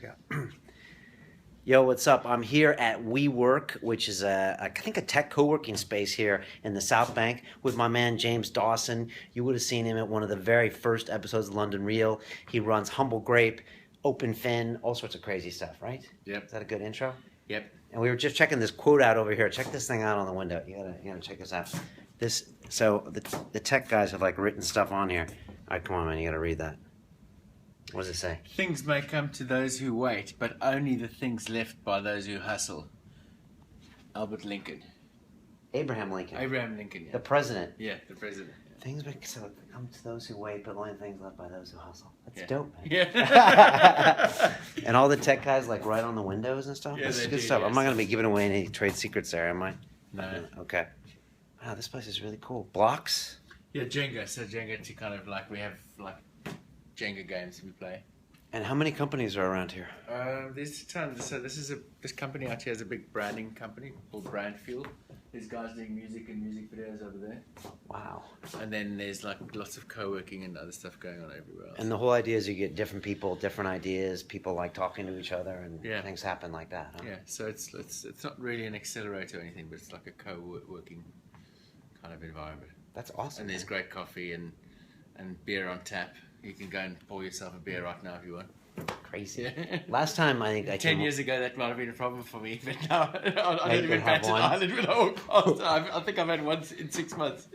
go. Yo, what's up? I'm here at WeWork, which is I think a tech co-working space here in the South Bank with my man James Dawson. You would have seen him at one of the very first episodes of London Real. He runs Humble Grape, Open Fin, all sorts of crazy stuff, right? Yep. Is that a good intro? Yep. And we were just checking this quote out over here. Check this thing out on the window. You gotta check this out. So the tech guys have like written stuff on here. All right, come on, man, you gotta read that. What does it say? Things may come to those who wait, but only the things left by those who hustle. Albert Lincoln. Abraham Lincoln. Abraham Lincoln, yeah. The president. Yeah, the president. Yeah. Things may come to those who wait, but only things left by those who hustle. That's dope, man. Yeah. And all the tech guys like right on the windows and stuff? Yeah, This is they good do, stuff. yes. I'm not going to be giving away any trade secrets there, am I? No. Okay. Wow, this place is really cool. Blocks? Yeah, Jenga. So Jenga to kind of like, we have like Jenga games we play. And how many companies are around here? There's tons. So this company out here is a big branding company called Brand Fuel. There's guys doing music and music videos over there. Wow. And then there's like lots of co-working and other stuff going on everywhere else. And the whole idea is you get different people, different ideas, people like talking to each other, and Yeah. things happen like that, huh? Yeah, so it's not really an accelerator or anything, but it's like a co-working kind of environment. That's awesome. And there's man. great coffee and beer on tap. You can go and pour yourself a beer right now if you want. Crazy. Yeah. Last time I think I 10 came years ago, that might have been a problem for me, but now I you don't even could have bat an one. eyelid when I walk past. I think I've had once in 6 months.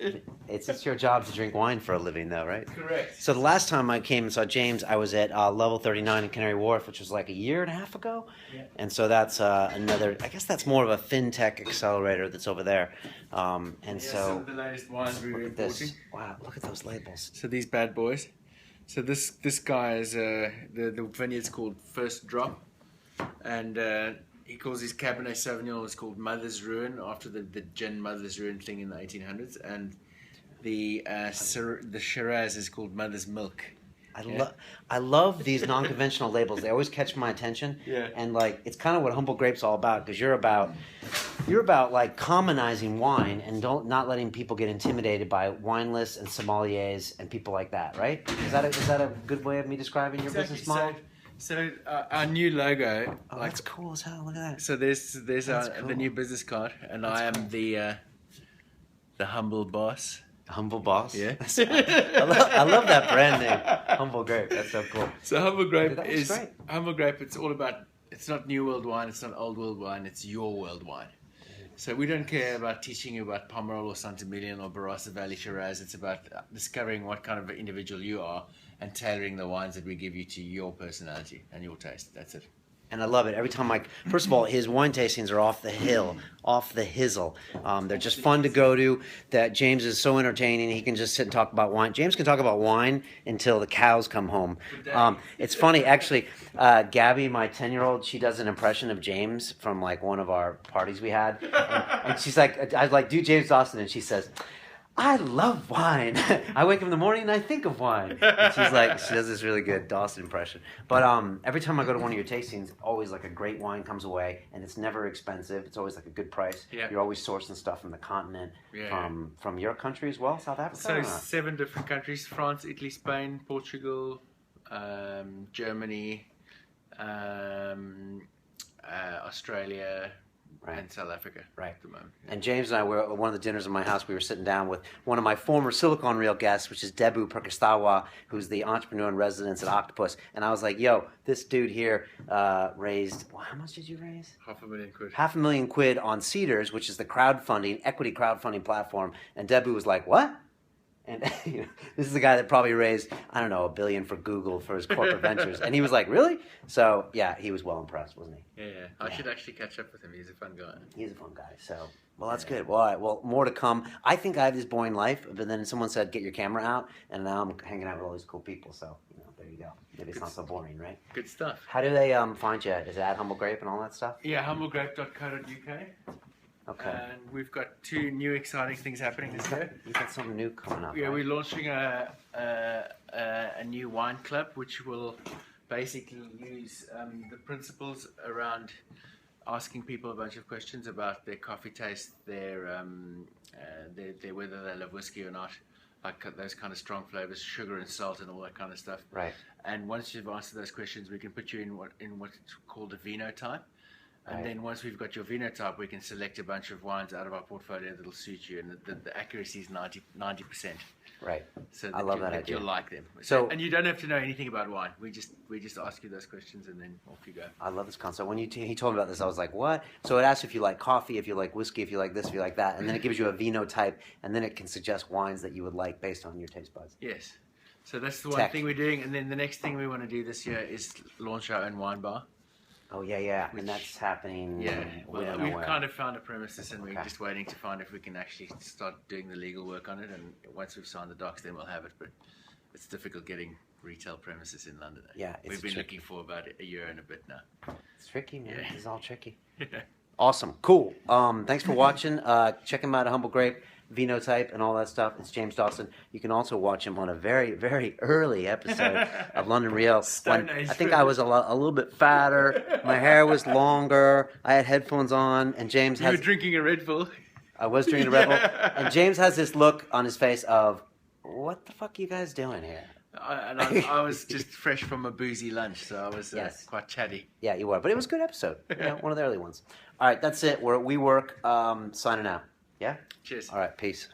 It's your job to drink wine for a living, though, right? Correct. So the last time I came and saw James, I was at level 39 in Canary Wharf, which was like a year and a half ago. Yeah. And so that's another, I guess that's more of a fintech accelerator that's over there. And Yeah, so some of the latest wines we were look at this. importing. Wow, look at those labels. So these bad boys. So this guy is the vineyard's called First Drop, and he calls his Cabernet Sauvignon is called Mother's Ruin after the gin Mother's Ruin thing in the 1800s, and the Shiraz is called Mother's Milk. I love these non-conventional labels. They always catch my attention. Yeah. And like it's kind of what Humble Grape's all about, because you're about like commonizing wine and not letting people get intimidated by wine lists and sommeliers and people like that, right? Is that a good way of me describing your business model? So our new logo, Oh, that's cool as hell. Look at that. so there's That's cool. the new business card, and I am the humble boss. Humble Boss. Yeah. I love that brand name, Humble Grape. That's so cool. So Humble Grape That was is great. Humble Grape. It's all about. It's not new world wine. It's not old world wine. It's your world wine. So we don't care about teaching you about Pomerol or Santamilian or Barossa Valley Shiraz. It's about discovering what kind of individual you are and tailoring the wines that we give you to your personality and your taste. That's it. And I love it. Every time first of all, his wine tastings are off the hizzle. They're just fun to go to. That James is so entertaining. He can just sit and talk about wine. James can talk about wine until the cows come home. It's funny, actually. Gabby, my 10-year-old, she does an impression of James from like one of our parties we had, and she's like, I was like, do James Dawson, and she says, I love wine. I wake up in the morning and I think of wine. And she does this really good Dawson impression. But every time I go to one of your tastings, always like a great wine comes away, and it's never expensive. It's always like a good price. Yeah. You're always sourcing stuff from the continent, Yeah. from your country as well, South Africa. So or not? 7 different countries: France, Italy, Spain, Portugal, Germany, Australia, Right. and South Africa. Right. At the moment. And James and I were at one of the dinners in my house. We were sitting down with one of my former Silicon Reel guests, which is Debu Perkastawa, who's the entrepreneur in residence at Octopus. And I was like, yo, this dude here raised, well, how much did you raise? £500,000. £500,000 on Cedars, which is the equity crowdfunding platform. And Debu was like, what? And this is the guy that probably raised, I don't know, $1 billion for Google for his corporate ventures. And he was like, really? So, yeah, he was well impressed, wasn't he? Yeah. I should actually catch up with him. He's a fun guy. He's a fun guy. So, well, that's good. Well, all right. Well, more to come. I think I have this boring life, but then someone said, get your camera out. And now I'm hanging out with all these cool people. So, there you go. Maybe it's not so boring, right? Good stuff. How do they find you? Is it at Humble Grape and all that stuff? Yeah, humblegrape.co.uk. Okay. And we've got 2 new exciting things happening this year. You've got something new coming up. Yeah, right? we're launching a new wine club, which will basically use the principles around asking people a bunch of questions about their coffee taste, their whether they love whiskey or not, like those kind of strong flavors, sugar and salt and all that kind of stuff. Right. And once you've answered those questions, we can put you in what's called a vino type. And then once we've got your vino type, we can select a bunch of wines out of our portfolio that'll suit you, and the accuracy is 90%. Right. So I love that idea. You'll like them. So, and you don't have to know anything about wine. We just ask you those questions, and then off you go. I love this concept. When he told me about this, I was like, what? So it asks if you like coffee, if you like whiskey, if you like this, if you like that, and then it gives you a vino type, and then it can suggest wines that you would like based on your taste buds. Yes. So that's the one thing we're doing, and then the next thing we want to do this year is launch our own wine bar. Oh, yeah. And that's happening. Yeah. We don't know We've where. kind of found a premises, and we're Okay. just waiting to find if we can actually start doing the legal work on it. And once we've signed the docs, then we'll have it. But it's difficult getting retail premises in London. Yeah, it's we've been tricky. looking for about a year and a bit now. It's tricky, man. Yeah. It's all tricky. Yeah. Awesome. Cool. Thanks for watching. Check him out at Humble Grape, Vinotype, and all that stuff. It's James Dawson. You can also watch him on a very, very early episode of London Real. When I think I was a little bit fatter. My hair was longer. I had headphones on, and James You were has. drinking a Red Bull. I was drinking a Red Bull, and James has this look on his face of, "What the fuck are you guys doing here?" I was just fresh from a boozy lunch, so I was Yes. quite chatty. Yeah, you were, but it was a good episode. One of the early ones. All right, that's it. We're at WeWork. Signing out. Yeah. Cheers. All right, peace.